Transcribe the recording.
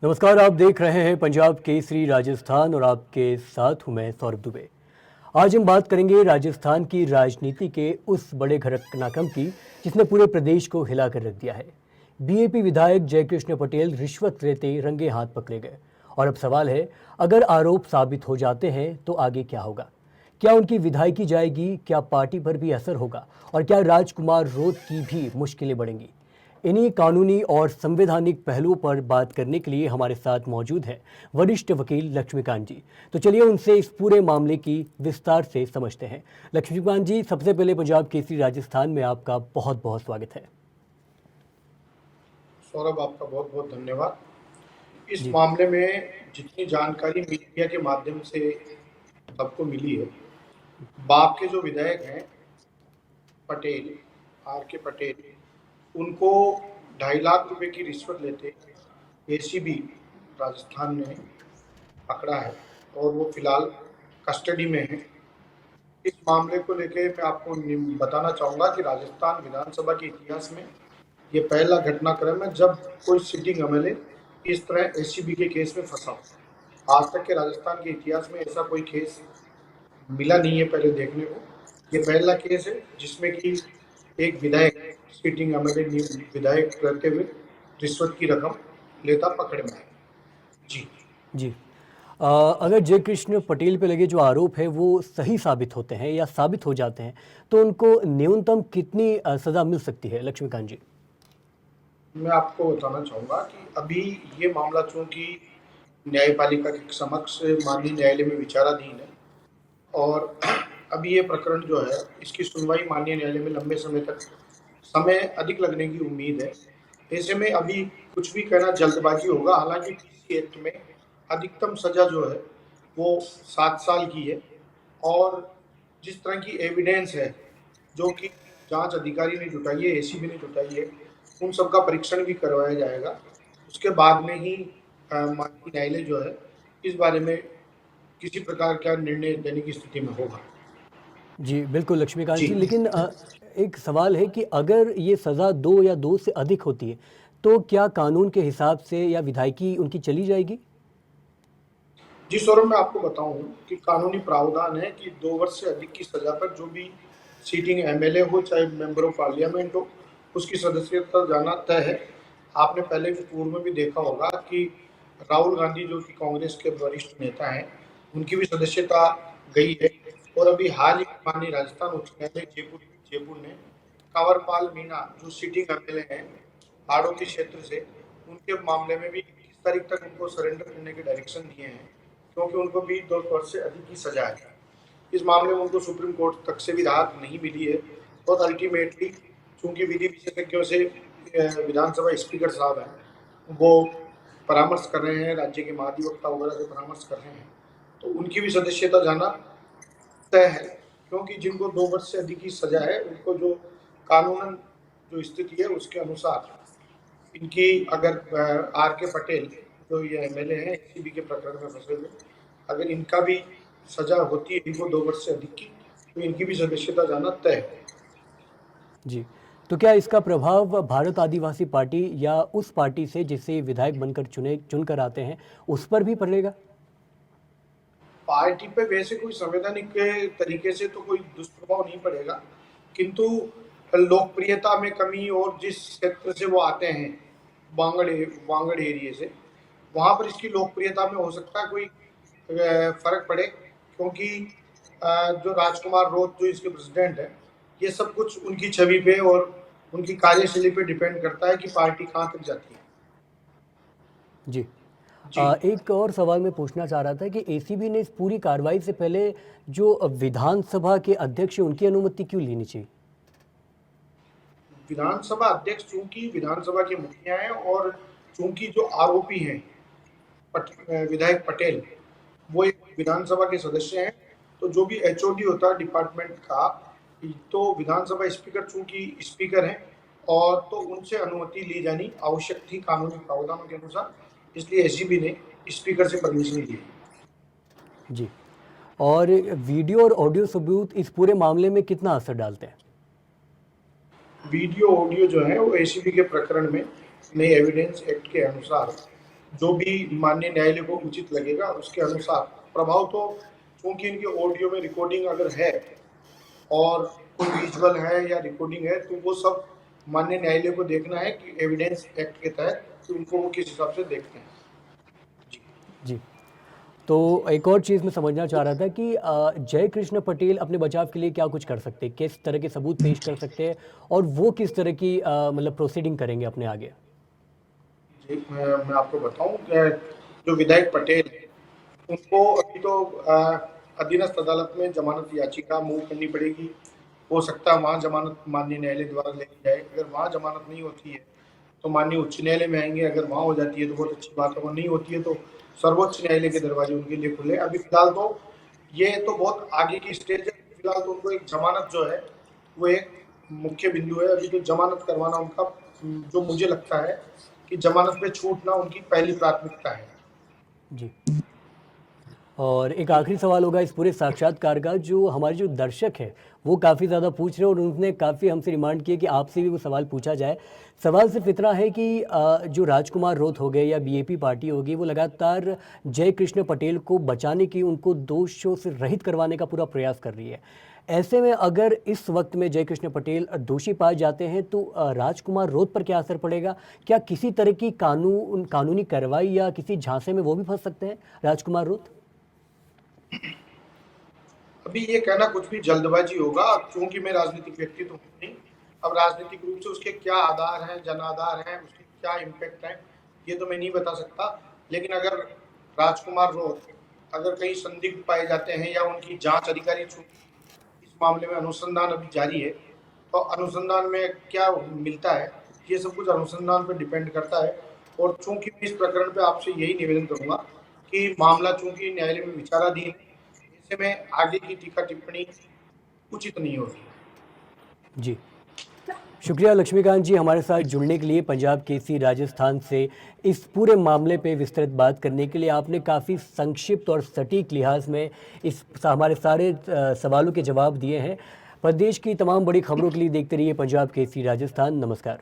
नमस्कार, आप देख रहे हैं पंजाब केसरी राजस्थान और आपके साथ हूं मैं सौरभ दुबे। आज हम बात करेंगे राजस्थान की राजनीति के उस बड़े घटनाक्रम की जिसने पूरे प्रदेश को हिला कर रख दिया है। बीएपी विधायक जयकृष्ण पटेल रिश्वत लेते रंगे हाथ पकड़े गए और अब सवाल है, अगर आरोप साबित हो जाते हैं तो आगे क्या होगा? क्या उनकी विधायकी जाएगी? क्या पार्टी पर भी असर होगा? और क्या राजकुमार रोत की भी मुश्किलें बढ़ेंगी? इन्हीं कानूनी और संवैधानिक पहलुओं पर बात करने के लिए हमारे साथ मौजूद है वरिष्ठ वकील लक्ष्मीकांत जी। तो चलिए उनसे इस पूरे मामले की विस्तार से समझते हैं। लक्ष्मीकांत जी, सबसे पहले पंजाब केसरी राजस्थान में आपका बहुत बहुत स्वागत है। सौरभ, आपका बहुत बहुत धन्यवाद। इस जी मामले में जितनी जानकारी मीडिया के माध्यम से सबको मिली है, बाप के जो विधायक हैं पटेल, आर के पटेल, उनको 2.5 लाख रुपए की रिश्वत लेते एसीबी राजस्थान ने पकड़ा है और वो फिलहाल कस्टडी में है। इस मामले को लेकर मैं आपको बताना चाहूँगा कि राजस्थान विधानसभा के इतिहास में ये पहला घटनाक्रम है जब कोई सिटिंग एमएलए इस तरह एसीबी के केस में फंसा हो। आज तक के राजस्थान के इतिहास में ऐसा कोई केस मिला नहीं है पहले देखने को। ये पहला केस है जिसमें कि एक विधायक सिटिंग एमएलए विधायक रहते हुए रिश्वत की रकम लेता पकड़े में आया। जी जी अगर जयकृष्ण पटेल पे लगे जो आरोप है वो सही साबित होते हैं या साबित हो जाते हैं तो उनको न्यूनतम कितनी सज़ा मिल सकती है, लक्ष्मीकांत जी? मैं आपको बताना चाहूँगा कि अभी ये मामला चूंकि न्यायपालिका के समक्ष माननीय न्यायालय में विचाराधीन है और अभी ये प्रकरण जो है इसकी सुनवाई माननीय न्यायालय में लंबे समय तक समय अधिक लगने की उम्मीद है। ऐसे में अभी कुछ भी कहना जल्दबाजी होगा। हालांकि पीसी एक्ट में अधिकतम सजा जो है वो 7 साल की है और जिस तरह की एविडेंस है जो कि जांच अधिकारी ने जुटाई है, एसीबी ने जुटाई है, उन सब का परीक्षण भी करवाया जाएगा। उसके बाद में ही माननीय न्यायालय जो है इस बारे में किसी प्रकार का निर्णय देने की स्थिति में होगा। जी बिल्कुल लक्ष्मीकांत जी जी, लेकिन एक सवाल है कि अगर ये सज़ा 2 या 2 से अधिक होती है तो क्या कानून के हिसाब से या विधायकी उनकी चली जाएगी? जी सौरभ, मैं आपको बताऊं कि कानूनी प्रावधान है कि 2 वर्ष से अधिक की सजा पर जो भी सीटिंग एमएलए हो चाहे मेंबर ऑफ पार्लियामेंट हो उसकी सदस्यता जाना तय है। आपने पहले भी पूर्व में भी देखा होगा कि राहुल गांधी जो कि कांग्रेस के वरिष्ठ नेता हैं उनकी भी सदस्यता गई है। और अभी हाल ही में माननीय राजस्थान उच्च न्यायालय जयपुर जयपुर ने कंवरपाल मीणा जो सिटिंग एमएलए हैं हाड़ौती क्षेत्र से, उनके मामले में भी 21 तारीख तक उनको सरेंडर करने के डायरेक्शन दिए हैं क्योंकि उनको भी 2 वर्ष से अधिक की सजा है। इस मामले में उनको सुप्रीम कोर्ट तक से भी राहत नहीं मिली है और अल्टीमेटली चूंकि विधि विशेषज्ञों से विधानसभा स्पीकर साहब हैं वो परामर्श कर रहे हैं, राज्य के महाधिवक्ता वगैरह से परामर्श कर रहे हैं, तो उनकी भी सदस्यता जाना तय है क्योंकि जिनको 2 वर्ष से अधिक की सजा है उनको जो कानूनन जो स्थिति है उसके अनुसार इनकी अगर आर के पटेल जो ये एमएलए हैं एसीबी के प्रकरण में फंसे हुए, अगर इनका भी सजा होती है इनको 2 वर्ष से अधिक की तो इनकी भी सदस्यता जाना तय है। जी, तो क्या इसका प्रभाव भारत आदिवासी पार्टी या उस पार्टी से जिसे विधायक बनकर चुनकर आते हैं उस पर भी पड़ेगा? पार्टी पे वैसे कोई संवैधानिक तरीके से तो कोई दुष्प्रभाव नहीं पड़ेगा, किंतु लोकप्रियता में कमी और जिस क्षेत्र से वो आते हैं वांगड़ एरिया से, वहां पर इसकी लोकप्रियता में हो सकता है कोई फर्क पड़े क्योंकि जो राजकुमार रोत जो इसके प्रेसिडेंट है, ये सब कुछ उनकी छवि पे और उनकी कार्यशैली पे डिपेंड करता है कि पार्टी कहाँ तक जाती है। जी। जी एक और सवाल मैं पूछना चाह रहा था कि एसीबी ने इस पूरी कार्रवाई से पहले जो विधानसभा के अध्यक्ष हैं उनकी अनुमति क्यों लेनी चाहिए? विधानसभा अध्यक्ष चूंकि विधानसभा के मुखिया हैं और चूंकि जो आरोपी हैं विधायक पटेल वो एक विधानसभा के सदस्य हैं, तो जो भी एचओडी होता है डिपार्टमेंट का, तो विधानसभा स्पीकर चूंकि स्पीकर हैं और तो उनसे अनुमति ली जानी आवश्यक थी कानूनी प्रावधानों के अनुसार, इसलिए एसीबी ने स्पीकर से परमिशन ली। जी, और वीडियो और ऑडियो सबूत इस पूरे मामले में कितना असर डालते हैं? वीडियो ऑडियो जो है वो एसीबी के प्रकरण में नए एविडेंस एक्ट के अनुसार जो भी माननीय न्यायालय को उचित लगेगा उसके अनुसार प्रभाव तो, चूंकि इनकी ऑडियो में रिकॉर्डिंग अगर है और कोई विजुअल है या रिकॉर्डिंग है, तो वो सब माननीय न्यायालय को देखना है कि एविडेंस एक्ट के तहत कि उनको वो किस हिसाब से देखते हैं। जी। तो एक और चीज़ मैं समझना चाह रहा था कि जय कृष्ण पटेल अपने बचाव के लिए क्या कुछ कर सकते हैं, किस तरह के सबूत पेश कर सकते हैं और वो किस तरह की मतलब प्रोसीडिंग करेंगे अपने आगे? जी, मैं आपको बताऊं कि जो विधायक पटेल है, उनको अभी तो अधीनस्थ अदालत में जमानत याचिका मूव करनी पड़ेगी। हो सकता है वहाँ जमानत माननीय न्यायालय द्वारा ली जाए। अगर वहाँ जमानत नहीं होती है तो माननीय उच्च न्यायालय में आएंगे। अगर वहाँ हो जाती है तो बहुत अच्छी बात है, और नहीं होती है तो सर्वोच्च न्यायालय के दरवाजे उनके लिए खुले। अभी फिलहाल तो ये तो बहुत आगे की स्टेज है। फिलहाल तो उनको एक जमानत जो है वो एक मुख्य बिंदु है। अभी तो जमानत करवाना उनका, जो मुझे लगता है कि जमानत पे छूटना उनकी पहली प्राथमिकता है। जी। और एक आखिरी सवाल होगा इस पूरे साक्षात्कार का, जो हमारे जो दर्शक हैं वो काफ़ी ज़्यादा पूछ रहे हैं और उन्होंने काफ़ी हमसे डिमांड की है कि आपसे भी वो सवाल पूछा जाए। सवाल सिर्फ इतना है कि जो राजकुमार रोत हो गए या बीएपी पार्टी होगी, वो लगातार जय कृष्ण पटेल को बचाने की, उनको दोषों से रहित करवाने का पूरा प्रयास कर रही है। ऐसे में अगर इस वक्त में जय कृष्ण पटेल दोषी पाए जाते हैं तो राजकुमार रोत पर क्या असर पड़ेगा? क्या किसी तरह की कानूनी कार्रवाई या किसी झांसे में वो भी फंस सकते हैं राजकुमार रोत? अभी ये कहना कुछ भी जल्दबाजी होगा, क्योंकि मैं राजनीतिक व्यक्ति तो हूँ नहीं। अब राजनीतिक रूप से उसके क्या आधार हैं, जन आधार हैं, उसके क्या इम्पैक्ट हैं, ये तो मैं नहीं बता सकता। लेकिन अगर राजकुमार रोत अगर कहीं संदिग्ध पाए जाते हैं या उनकी जांच अधिकारी, इस मामले में अनुसंधान अभी जारी है, तो अनुसंधान में क्या मिलता है, ये सब कुछ अनुसंधान पर डिपेंड करता है। और चूंकि मैं इस प्रकरण पे आपसे यही निवेदन करूंगा कि मामला चूंकि न्यायालय में विचाराधीन है, ऐसे में आगे की टीका टिप्पणी उचित नहीं होगी। जी, शुक्रिया लक्ष्मीकांत जी हमारे साथ जुड़ने के लिए, पंजाब केसरी राजस्थान से इस पूरे मामले पे विस्तृत बात करने के लिए। आपने काफ़ी संक्षिप्त और सटीक लिहाज में इस हमारे सारे सवालों के जवाब दिए हैं। प्रदेश की तमाम बड़ी खबरों के लिए देखते रहिए पंजाब केसरी राजस्थान। नमस्कार।